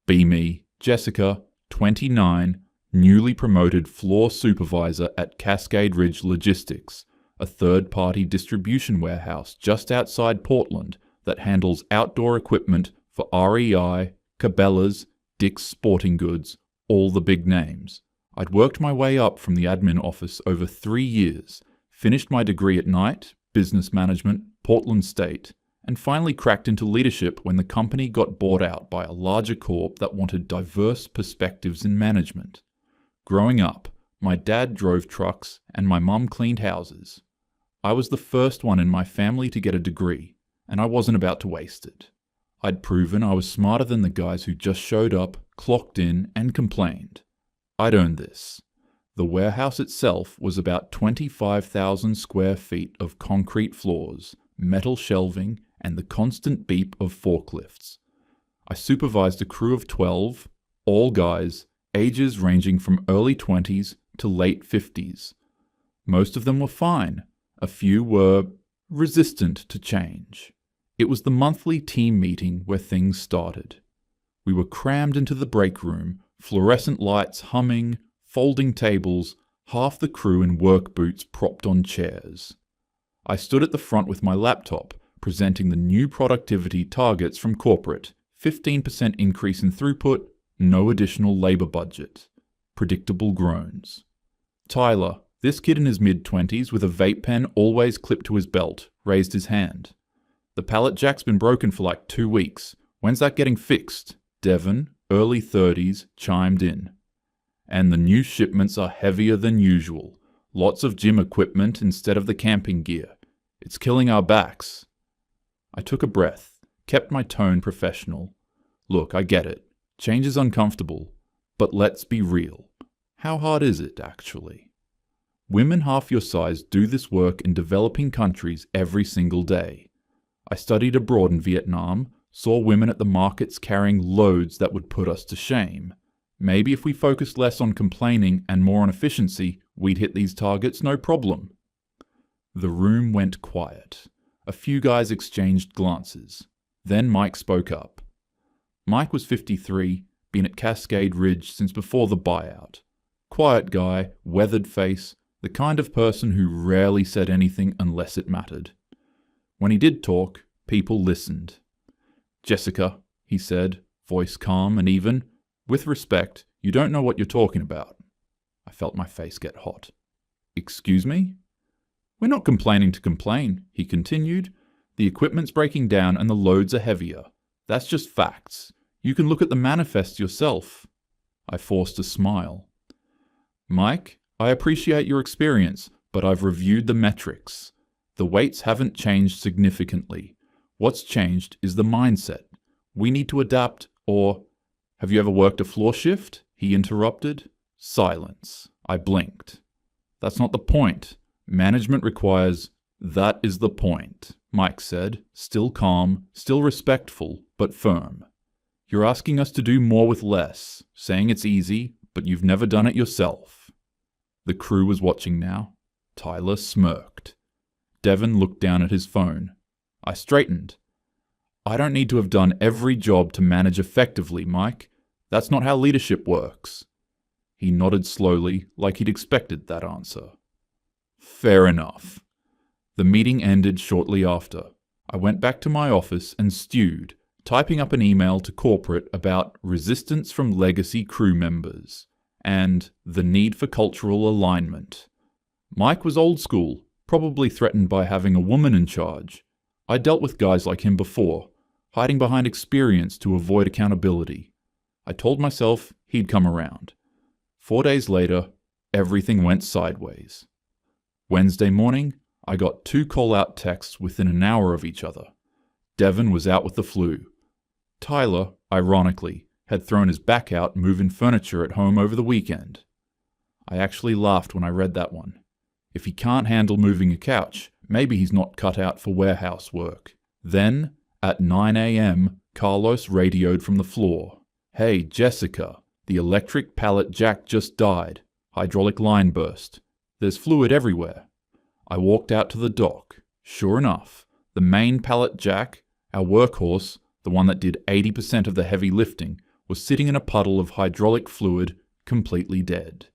Be me, Jessica, 29, newly promoted floor supervisor at Cascade Ridge Logistics, a third-party distribution warehouse just outside Portland that handles outdoor equipment for REI, Cabela's, Dick's Sporting Goods, all the big names. I'd worked my way up from the admin office over 3 years, finished my degree at night, business management, Portland State, and finally cracked into leadership when the company got bought out by a larger corp that wanted diverse perspectives in management. Growing up, my dad drove trucks and my mum cleaned houses. I was the first one in my family to get a degree, and I wasn't about to waste it. I'd proven I was smarter than the guys who just showed up, clocked in, and complained. I'd earned this. The warehouse itself was about 25,000 square feet of concrete floors, metal shelving, and the constant beep of forklifts. I supervised a crew of 12, all guys, ages ranging from early 20s to late 50s. Most of them were fine. A few were resistant to change. It was the monthly team meeting where things started. We were crammed into the break room, fluorescent lights humming, folding tables, half the crew in work boots propped on chairs. I stood at the front with my laptop, presenting the new productivity targets from corporate, 15% increase in throughput, no additional labor budget. Predictable groans. Tyler, this kid in his mid-20s with a vape pen always clipped to his belt, raised his hand. The pallet jack's been broken for like 2 weeks. When's that getting fixed? Devon, early 30s, chimed in. And the new shipments are heavier than usual. Lots of gym equipment instead of the camping gear. It's killing our backs. I took a breath, kept my tone professional. Look, I get it. Change is uncomfortable. But let's be real. How hard is it, actually? Women half your size do this work in developing countries every single day. I studied abroad in Vietnam, saw women at the markets carrying loads that would put us to shame. Maybe if we focused less on complaining and more on efficiency, we'd hit these targets no problem. The room went quiet. A few guys exchanged glances. Then Mike spoke up. Mike was 53, been at Cascade Ridge since before the buyout. Quiet guy, weathered face, the kind of person who rarely said anything unless it mattered. When he did talk, people listened. Jessica, he said, voice calm and even, with respect, you don't know what you're talking about. I felt my face get hot. Excuse me? We're not complaining to complain, he continued. The equipment's breaking down and the loads are heavier. That's just facts. You can look at the manifest yourself. I forced a smile. Mike, I appreciate your experience, but I've reviewed the metrics. The weights haven't changed significantly. What's changed is the mindset. We need to adapt, or... Have you ever worked a floor shift? He interrupted. Silence. I blinked. That's not the point. Management requires... That is the point, Mike said, still calm, still respectful, but firm. You're asking us to do more with less, saying it's easy, but you've never done it yourself. The crew was watching now. Tyler smirked. Devon looked down at his phone. I straightened. I don't need to have done every job to manage effectively, Mike. That's not how leadership works. He nodded slowly, like he'd expected that answer. Fair enough. The meeting ended shortly after. I went back to my office and stewed, typing up an email to corporate about resistance from legacy crew members and the need for cultural alignment. Mike was old school, probably threatened by having a woman in charge. I dealt with guys like him before, hiding behind experience to avoid accountability. I told myself he'd come around. 4 days later, everything went sideways. Wednesday morning, I got 2 call-out texts within an hour of each other. Devon was out with the flu. Tyler, ironically, had thrown his back out moving furniture at home over the weekend. I actually laughed when I read that one. If he can't handle moving a couch, maybe he's not cut out for warehouse work. Then, at 9 a.m., Carlos radioed from the floor. Hey, Jessica, the electric pallet jack just died. Hydraulic line burst. There's fluid everywhere. I walked out to the dock. Sure enough, the main pallet jack, our workhorse, the one that did 80% of the heavy lifting, was sitting in a puddle of hydraulic fluid, completely dead.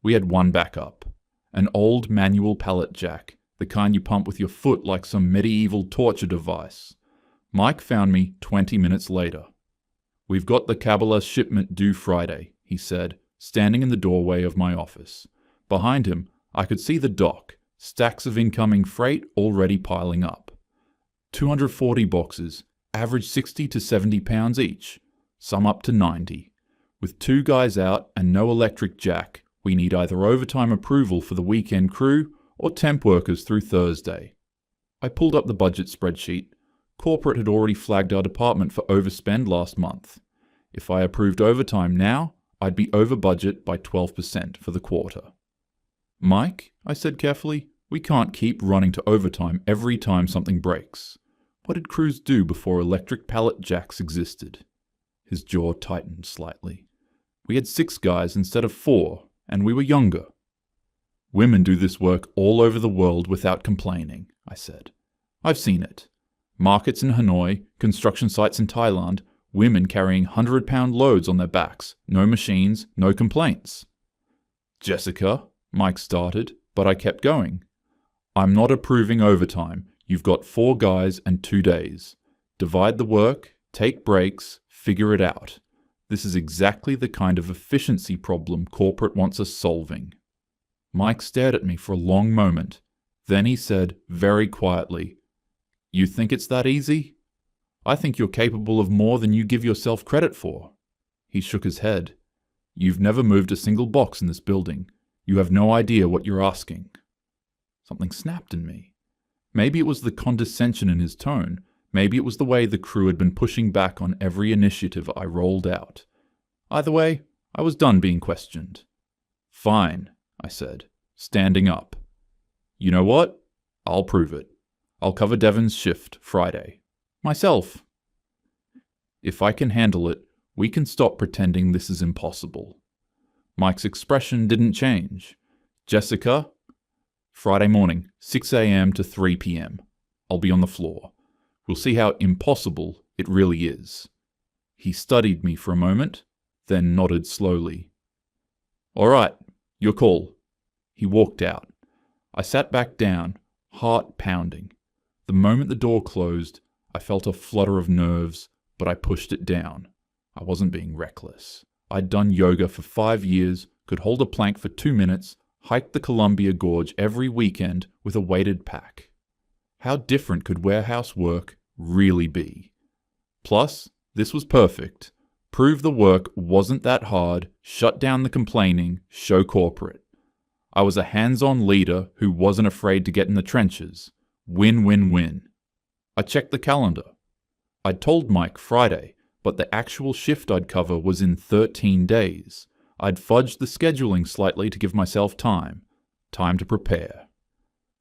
We had one backup, an old manual pallet jack, the kind you pump with your foot like some medieval torture device. Mike found me 20 minutes later. "We've got the Kabbalah shipment due Friday," he said, standing in the doorway of my office. Behind him, I could see the dock, stacks of incoming freight already piling up. 240 boxes, average 60 to 70 pounds each, some up to 90. With 2 guys out and no electric jack, we need either overtime approval for the weekend crew or temp workers through Thursday. I pulled up the budget spreadsheet. Corporate had already flagged our department for overspend last month. If I approved overtime now, I'd be over budget by 12% for the quarter. "Mike," I said carefully, "we can't keep running to overtime every time something breaks. What did crews do before electric pallet jacks existed?" His jaw tightened slightly. "We had 6 guys instead of 4, and we were younger." "Women do this work all over the world without complaining," I said. "I've seen it. Markets in Hanoi, construction sites in Thailand, women carrying 100-pound loads on their backs, no machines, no complaints." "Jessica," Mike started, but I kept going. "I'm not approving overtime. You've got 4 guys and 2 days. Divide the work, take breaks, figure it out. This is exactly the kind of efficiency problem corporate wants us solving." Mike stared at me for a long moment. Then he said, very quietly, "You think it's that easy? I think you're capable of more than you give yourself credit for." He shook his head. "You've never moved a single box in this building. You have no idea what you're asking." Something snapped in me. Maybe it was the condescension in his tone. Maybe it was the way the crew had been pushing back on every initiative I rolled out. Either way, I was done being questioned. "Fine," I said, standing up. "You know what? I'll prove it. I'll cover Devon's shift Friday. Myself. If I can handle it, we can stop pretending this is impossible." Mike's expression didn't change. "Jessica, Friday morning, 6 a.m. to 3 p.m. I'll be on the floor. We'll see how impossible it really is." He studied me for a moment, then nodded slowly. "All right, your call." He walked out. I sat back down, heart pounding. The moment the door closed, I felt a flutter of nerves, but I pushed it down. I wasn't being reckless. I'd done yoga for 5 years, could hold a plank for 2 minutes, hiked the Columbia Gorge every weekend with a weighted pack. How different could warehouse work really be? Plus, this was perfect. Prove the work wasn't that hard, shut down the complaining, show corporate. I was a hands-on leader who wasn't afraid to get in the trenches. Win-win-win. I checked the calendar. I'd told Mike Friday, but the actual shift I'd cover was in 13 days. I'd fudged the scheduling slightly to give myself time to prepare.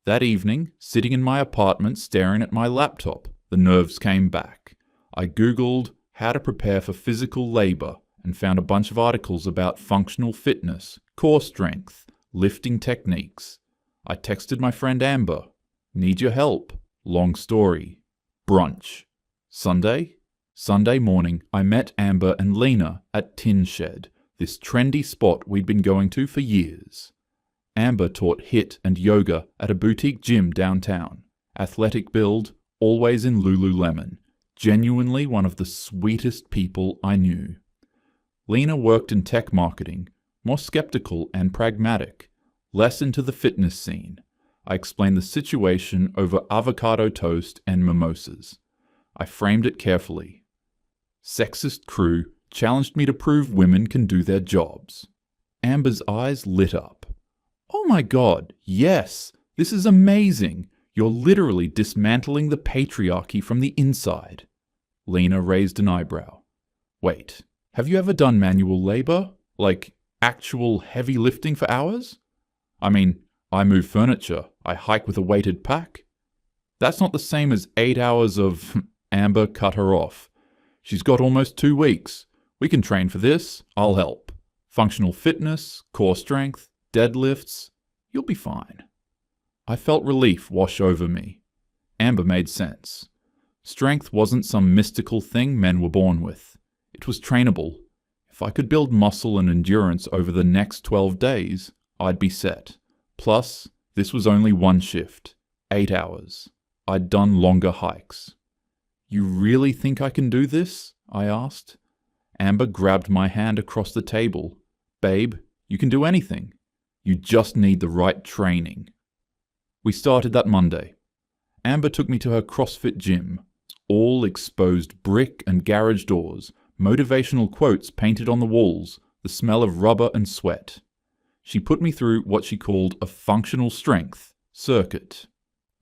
That evening, sitting in my apartment staring at my laptop, the nerves came back. I Googled how to prepare for physical labor and found a bunch of articles about functional fitness, core strength, lifting techniques. I texted my friend Amber. "Need your help. Long story. Brunch." Sunday morning, I met Amber and Lena at Tin Shed, this trendy spot we'd been going to for years. Amber taught HIIT and yoga at a boutique gym downtown. Athletic build, always in Lululemon. Genuinely one of the sweetest people I knew. Lena worked in tech marketing, more skeptical and pragmatic, less into the fitness scene. I explained the situation over avocado toast and mimosas. I framed it carefully. Sexist crew challenged me to prove women can do their jobs. Amber's eyes lit up. "Oh my God, yes! This is amazing! You're literally dismantling the patriarchy from the inside." Lena raised an eyebrow. "Wait, have you ever done manual labor? Like, actual heavy lifting for hours? I mean, I move furniture, I hike with a weighted pack. That's not the same as 8 hours of..." Amber cut her off. "She's got almost 2 weeks. We can train for this, I'll help. Functional fitness, core strength, deadlifts, you'll be fine." I felt relief wash over me. Amber made sense. Strength wasn't some mystical thing men were born with. It was trainable, If I could build muscle and endurance over the next 12 days, I'd be set. Plus, this was only one shift, 8 hours. I'd done longer hikes. You really think I can do this? I asked. Amber grabbed my hand across the table. Babe, you can do anything. You just need the right training. We started that Monday. Amber took me to her CrossFit gym. All exposed brick and garage doors, motivational quotes painted on the walls, the smell of rubber and sweat. She put me through what she called a functional strength circuit.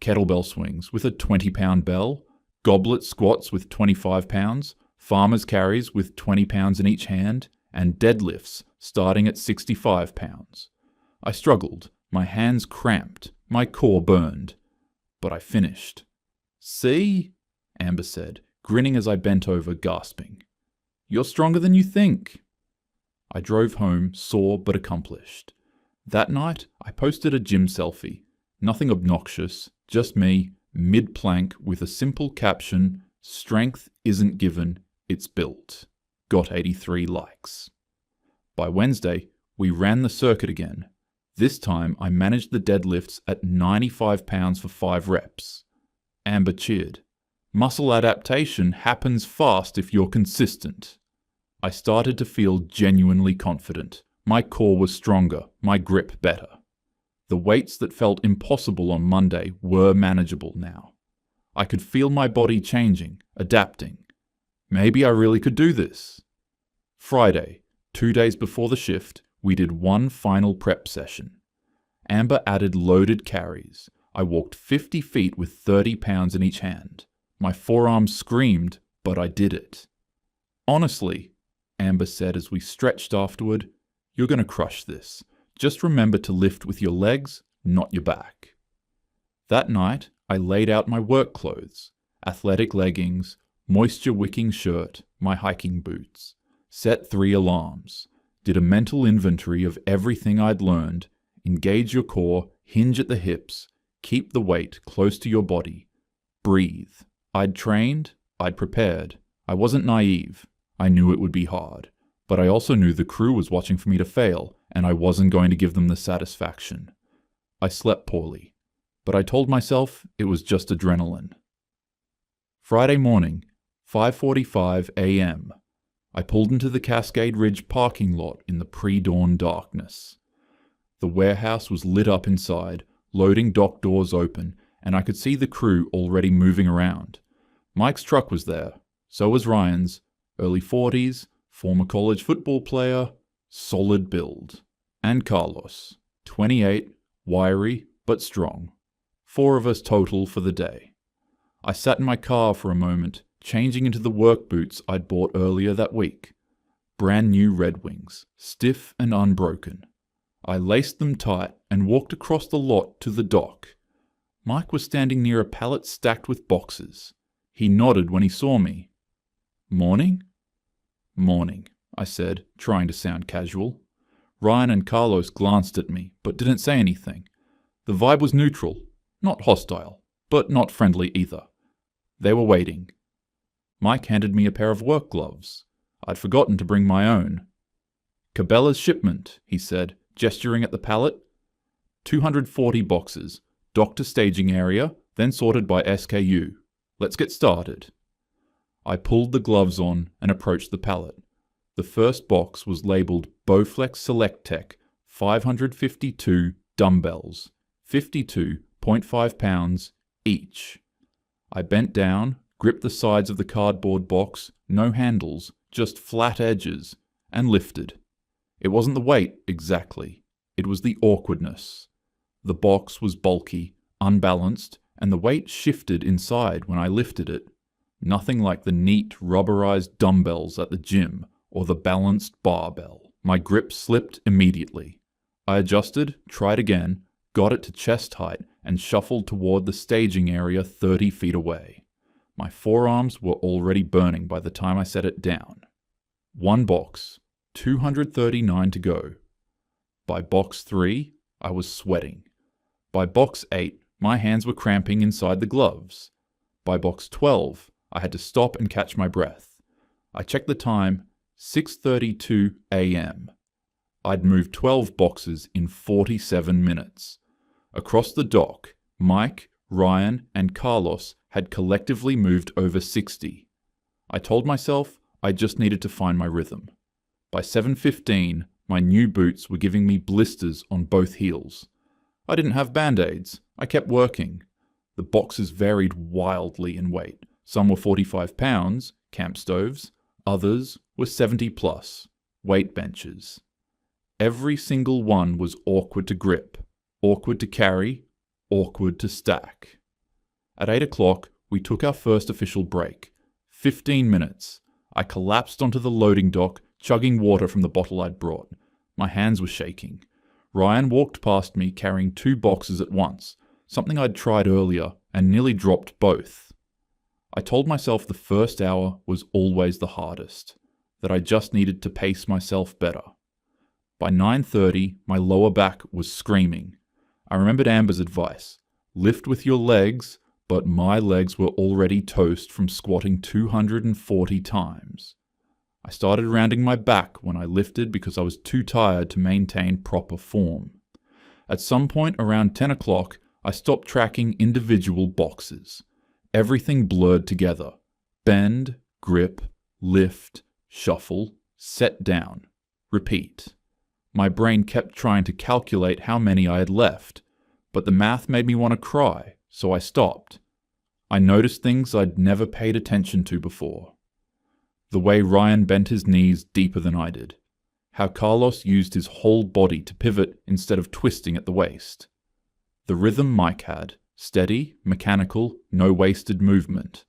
Kettlebell swings with a 20-pound bell, goblet squats with 25 pounds, farmer's carries with 20 pounds in each hand, and deadlifts starting at 65 pounds. I struggled, my hands cramped, my core burned. But I finished. See? Amber said, grinning as I bent over, gasping. You're stronger than you think. I drove home, sore but accomplished. That night, I posted a gym selfie. Nothing obnoxious, just me, mid-plank with a simple caption, "Strength isn't given, it's built." Got 83 likes. By Wednesday, we ran the circuit again. This time, I managed the deadlifts at 95 pounds for 5 reps. Amber cheered. Muscle adaptation happens fast if you're consistent. I started to feel genuinely confident. My core was stronger, my grip better. The weights that felt impossible on Monday were manageable now. I could feel my body changing, adapting. Maybe I really could do this. Friday, 2 days before the shift, we did one final prep session. Amber added loaded carries. I walked 50 feet with 30 pounds in each hand. My forearms screamed, but I did it. Honestly, Amber said as we stretched afterward, you're going to crush this. Just remember to lift with your legs, not your back. That night, I laid out my work clothes, athletic leggings, moisture-wicking shirt, my hiking boots, set 3 alarms, did a mental inventory of everything I'd learned, engage your core, hinge at the hips, keep the weight close to your body, breathe. I'd trained, I'd prepared. I wasn't naive. I knew it would be hard. But I also knew the crew was watching for me to fail, and I wasn't going to give them the satisfaction. I slept poorly, but I told myself it was just adrenaline. Friday morning, 5:45 a.m. I pulled into the Cascade Ridge parking lot in the pre-dawn darkness. The warehouse was lit up inside, loading dock doors open, and I could see the crew already moving around. Mike's truck was there, so was Ryan's, early 40s, former college football player, solid build. And Carlos, 28, wiry but strong. 4 of us total for the day. I sat in my car for a moment, changing into the work boots I'd bought earlier that week. Brand new Red Wings, stiff and unbroken. I laced them tight and walked across the lot to the dock. Mike was standing near a pallet stacked with boxes. He nodded when he saw me. Morning? Morning, I said, trying to sound casual. Ryan and Carlos glanced at me, but didn't say anything. The vibe was neutral, not hostile, but not friendly either. They were waiting. Mike handed me a pair of work gloves. I'd forgotten to bring my own. Cabela's shipment, he said, gesturing at the pallet. 240 boxes, docked to staging area, then sorted by SKU. Let's get started. I pulled the gloves on and approached the pallet. The first box was labeled Bowflex Select Tech 552 dumbbells, 52.5 pounds each. I bent down, gripped the sides of the cardboard box, no handles, just flat edges, and lifted. It wasn't the weight, exactly. It was the awkwardness. The box was bulky, unbalanced, and the weight shifted inside when I lifted it. Nothing like the neat, rubberized dumbbells at the gym or the balanced barbell. My grip slipped immediately. I adjusted, tried again, got it to chest height, and shuffled toward the staging area 30 feet away. My forearms were already burning by the time I set it down. 1 box, 239 to go. By box 3, I was sweating. By box 8, my hands were cramping inside the gloves. By box 12, I had to stop and catch my breath. I checked the time, 6:32 a.m. I'd moved 12 boxes in 47 minutes. Across the dock, Mike, Ryan, and Carlos had collectively moved over 60. I told myself I just needed to find my rhythm. By 7:15, my new boots were giving me blisters on both heels. I didn't have band-aids. I kept working. The boxes varied wildly in weight. Some were 45 pounds, camp stoves. Others were 70 plus, weight benches. Every single one was awkward to grip, awkward to carry, awkward to stack. At 8 o'clock, we took our first official break. 15 minutes. I collapsed onto the loading dock, chugging water from the bottle I'd brought. My hands were shaking. Ryan walked past me carrying 2 boxes at once, something I'd tried earlier, and nearly dropped both. I told myself the first hour was always the hardest, that I just needed to pace myself better. By 9:30, my lower back was screaming. I remembered Amber's advice, lift with your legs, but my legs were already toast from squatting 240 times. I started rounding my back when I lifted because I was too tired to maintain proper form. At some point around 10 o'clock, I stopped tracking individual boxes. Everything blurred together. Bend, grip, lift, shuffle, set down, repeat. My brain kept trying to calculate how many I had left, but the math made me want to cry, so I stopped. I noticed things I'd never paid attention to before. The way Ryan bent his knees deeper than I did. How Carlos used his whole body to pivot instead of twisting at the waist. The rhythm Mike had, steady, mechanical, no wasted movement.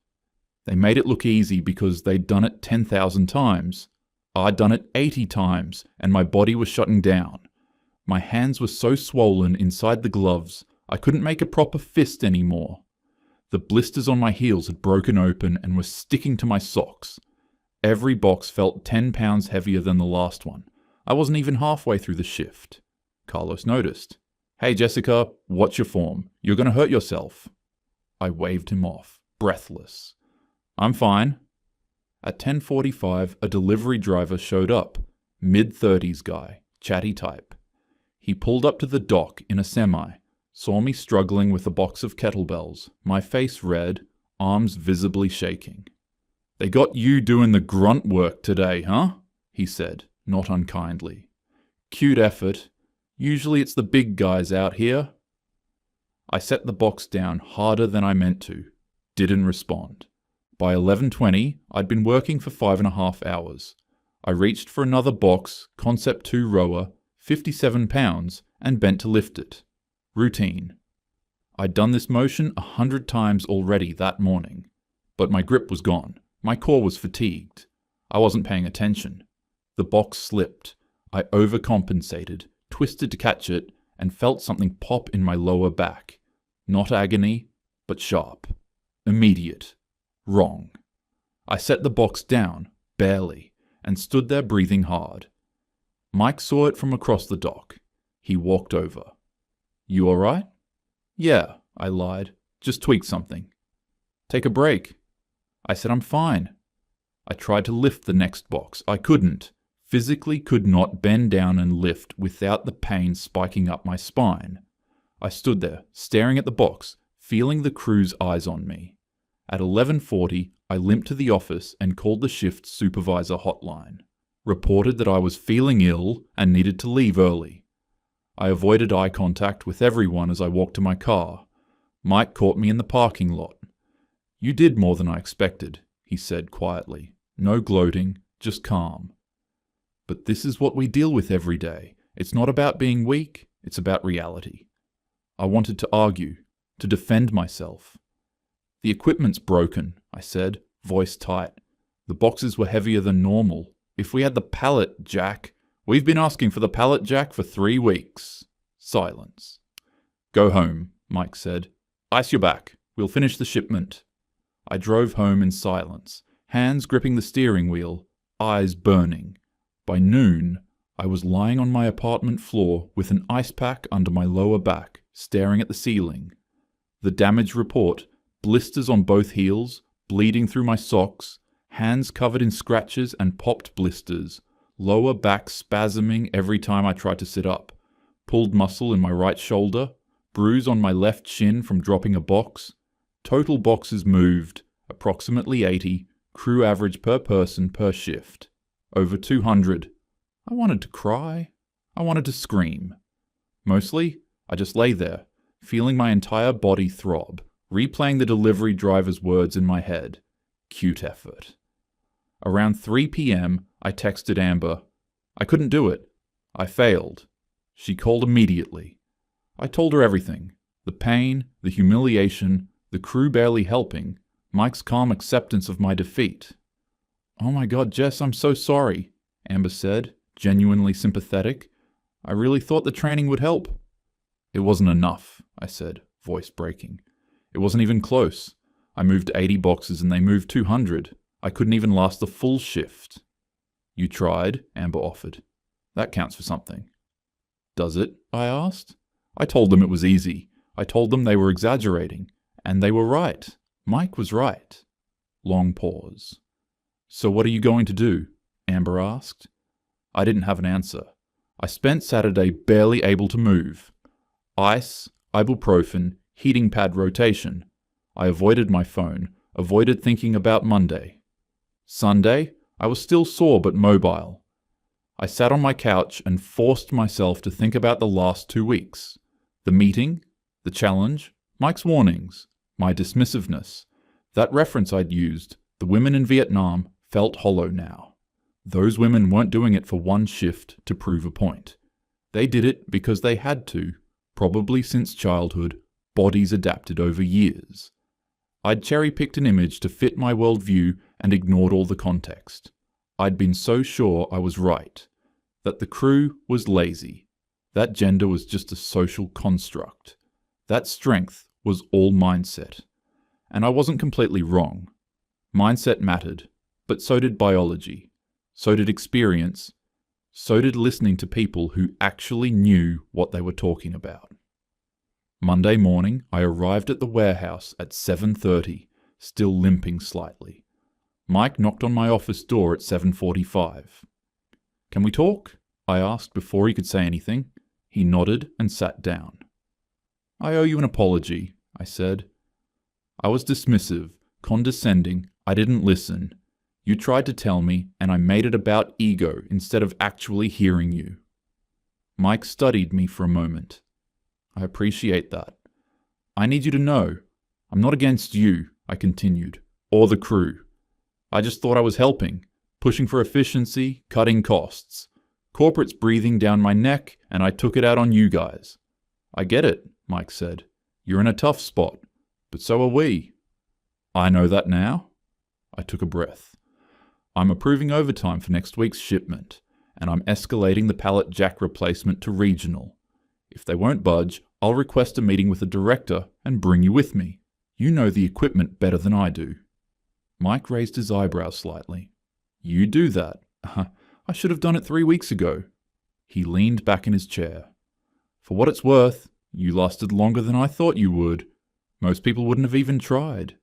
They made it look easy because they'd done it 10,000 times. I'd done it 80 times, and my body was shutting down. My hands were so swollen inside the gloves, I couldn't make a proper fist anymore. The blisters on my heels had broken open and were sticking to my socks. Every box felt 10 pounds heavier than the last one. I wasn't even halfway through the shift. Carlos noticed. "Hey Jessica, what's your form? You're going to hurt yourself." I waved him off, breathless. "I'm fine." At 10:45, a delivery driver showed up. Mid-30s guy, chatty type. He pulled up to the dock in a semi, saw me struggling with a box of kettlebells, my face red, arms visibly shaking. "They got you doing the grunt work today, huh?" he said, not unkindly. "Cute effort. Usually it's the big guys out here." I set the box down harder than I meant to. Didn't respond. By 11:20, I'd been working for 5.5 hours. I reached for another box, Concept 2 rower, 57 pounds, and bent to lift it. Routine. I'd done this motion 100 times already that morning. But my grip was gone. My core was fatigued. I wasn't paying attention. The box slipped. I overcompensated, twisted to catch it, and felt something pop in my lower back. Not agony, but sharp. Immediate. Wrong. I set the box down, barely, and stood there breathing hard. Mike saw it from across the dock. He walked over. "You all right?" "Yeah," I lied. "Just tweaked something." "Take a break." I said I'm fine. I tried to lift the next box. I couldn't. Physically could not bend down and lift without the pain spiking up my spine. I stood there, staring at the box, feeling the crew's eyes on me. At 11:40, I limped to the office and called the shift supervisor hotline. Reported that I was feeling ill and needed to leave early. I avoided eye contact with everyone as I walked to my car. Mike caught me in the parking lot. "You did more than I expected," he said quietly. No gloating, just calm. "But this is what we deal with every day. It's not about being weak, it's about reality." I wanted to argue, to defend myself. "The equipment's broken," I said, voice tight. "The boxes were heavier than normal. If we had the pallet jack..." "We've been asking for the pallet jack for 3 weeks. Silence. "Go home," Mike said. "Ice your back. We'll finish the shipment." I drove home in silence, hands gripping the steering wheel, eyes burning. By noon, I was lying on my apartment floor with an ice pack under my lower back, staring at the ceiling. The damage report, blisters on both heels, bleeding through my socks, hands covered in scratches and popped blisters, lower back spasming every time I tried to sit up, pulled muscle in my right shoulder, bruise on my left shin from dropping a box, total boxes moved, approximately 80, crew average per person per shift, over 200. I wanted to cry. I wanted to scream. Mostly, I just lay there, feeling my entire body throb, replaying the delivery driver's words in my head. Cute effort. Around 3 p.m., I texted Amber. I couldn't do it. I failed. She called immediately. I told her everything. The pain, the humiliation, the crew barely helping, Mike's calm acceptance of my defeat. "Oh my God, Jess, I'm so sorry," Amber said, genuinely sympathetic. "I really thought the training would help." "It wasn't enough," I said, voice breaking. "It wasn't even close. I moved 80 boxes and they moved 200. I couldn't even last the full shift." "You tried," Amber offered. "That counts for something." "Does it?" I asked. I told them it was easy. I told them they were exaggerating. And they were right. Mike was right. Long pause. "So what are you going to do?" Amber asked. I didn't have an answer. I spent Saturday barely able to move. Ice, ibuprofen, heating pad rotation. I avoided my phone, avoided thinking about Monday. Sunday, I was still sore but mobile. I sat on my couch and forced myself to think about the last 2 weeks. The meeting, the challenge, Mike's warnings, my dismissiveness. That reference I'd used, the women in Vietnam, felt hollow now. Those women weren't doing it for one shift to prove a point. They did it because they had to, probably since childhood, bodies adapted over years. I'd cherry-picked an image to fit my worldview and ignored all the context. I'd been so sure I was right, that the crew was lazy, that gender was just a social construct, that strength was all mindset. And I wasn't completely wrong. Mindset mattered, but so did biology, so did experience, so did listening to people who actually knew what they were talking about. Monday morning, I arrived at the warehouse at 7:30, still limping slightly. Mike knocked on my office door at 7:45. "Can we talk?" I asked before he could say anything. He nodded and sat down. "I owe you an apology," I said. "I was dismissive, condescending, I didn't listen. You tried to tell me, and I made it about ego instead of actually hearing you." Mike studied me for a moment. "I appreciate that. I need you to know, I'm not against you," I continued, "or the crew. I just thought I was helping, pushing for efficiency, cutting costs. Corporate's breathing down my neck, and I took it out on you guys." "I get it," Mike said. "You're in a tough spot, but so are we." "I know that now." I took a breath. "I'm approving overtime for next week's shipment, and I'm escalating the pallet jack replacement to regional. If they won't budge, I'll request a meeting with the director and bring you with me. You know the equipment better than I do." Mike raised his eyebrows slightly. "You do that? I should have done it 3 weeks ago." He leaned back in his chair. "For what it's worth, you lasted longer than I thought you would. Most people wouldn't have even tried."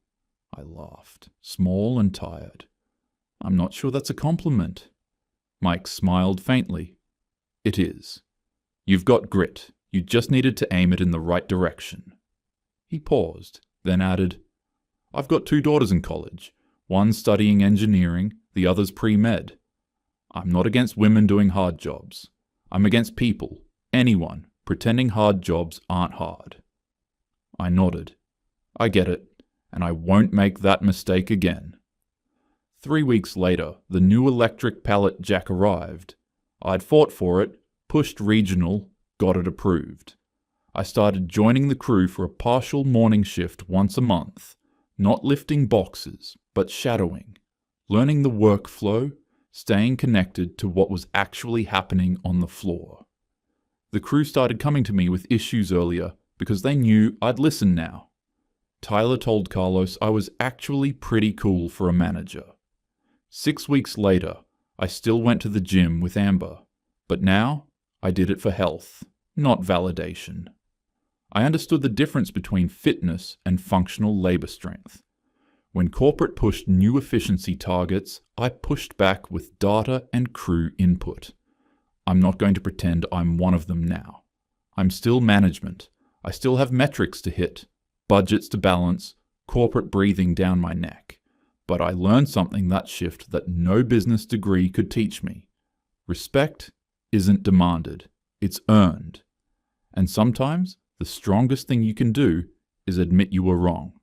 I laughed, small and tired. "I'm not sure that's a compliment." Mike smiled faintly. "It is. You've got grit. You just needed to aim it in the right direction." He paused, then added, "I've got 2 daughters in college, one studying engineering, the other's pre-med. I'm not against women doing hard jobs. I'm against people, anyone, pretending hard jobs aren't hard." I nodded. "I get it, and I won't make that mistake again." 3 weeks later, the new electric pallet jack arrived. I'd fought for it, pushed regional, got it approved. I started joining the crew for a partial morning shift once a month, not lifting boxes, but shadowing, learning the workflow, staying connected to what was actually happening on the floor. The crew started coming to me with issues earlier because they knew I'd listen now. Tyler told Carlos I was actually pretty cool for a manager. 6 weeks later, I still went to the gym with Amber, but now I did it for health, not validation. I understood the difference between fitness and functional labor strength. When corporate pushed new efficiency targets, I pushed back with data and crew input. I'm not going to pretend I'm one of them now. I'm still management. I still have metrics to hit, budgets to balance, corporate breathing down my neck. But I learned something that shift that no business degree could teach me. Respect isn't demanded, it's earned. And sometimes the strongest thing you can do is admit you were wrong.